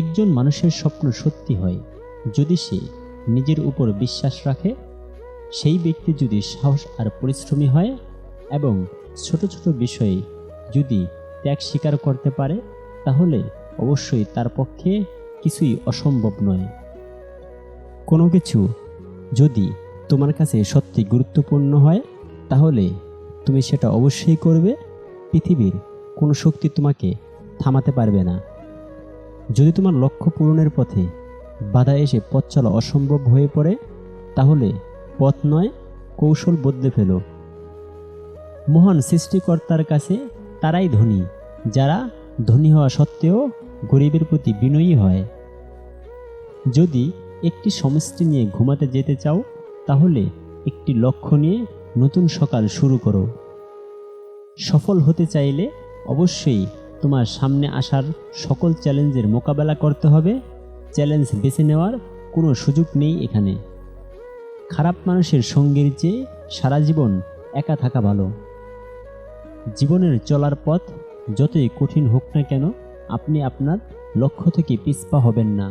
একজন মানুষের স্বপ্ন সত্যি হয় যদি সে নিজের উপর বিশ্বাস রাখে, সেই ব্যক্তি যদি সাহস আর পরিশ্রমী হয় এবং ছোট ছোট বিষয়ে যদি ত্যাগ স্বীকার করতে পারে, তাহলে অবশ্যই তার পক্ষে কিছুই অসম্ভব নয়। কোনো কিছু যদি তোমার কাছে সত্যি গুরুত্বপূর্ণ হয়, তাহলে তুমি সেটা অবশ্যই করবে। পৃথিবীর কোনো শক্তি তোমাকে থামাতে পারবে না। যদি তোমার লক্ষ্য পূরণের পথে বাধা এসে পথ চলা অসম্ভব হয়ে পড়ে, তাহলে পথ নয়, কৌশল বদলে ফেলো। মহান সৃষ্টিকর্তার কাছে তারাই ধনী যারা ধনী হওয়া সত্ত্বেও গরিবের প্রতি বিনয়ী হয়। যদি একটি সমষ্টি নিয়ে ঘুমাতে যেতে চাও, তাহলে একটি লক্ষ্য নিয়ে নতুন সকাল শুরু করো। সফল হতে চাইলে অবশ্যই তোমার সামনে আসার সকল চ্যালেঞ্জের মোকাবেলা করতে হবে। চ্যালেঞ্জ বেছে নেওয়ার কোনো সুযোগ নেই এখানে। খারাপ মানুষের সঙ্গের চেয়ে সারা জীবন একা থাকা ভালো। জীবনের চলার পথ যতই কঠিন হোক না কেন, আপনি আপনার লক্ষ্য থেকে পিছপা হবেন না।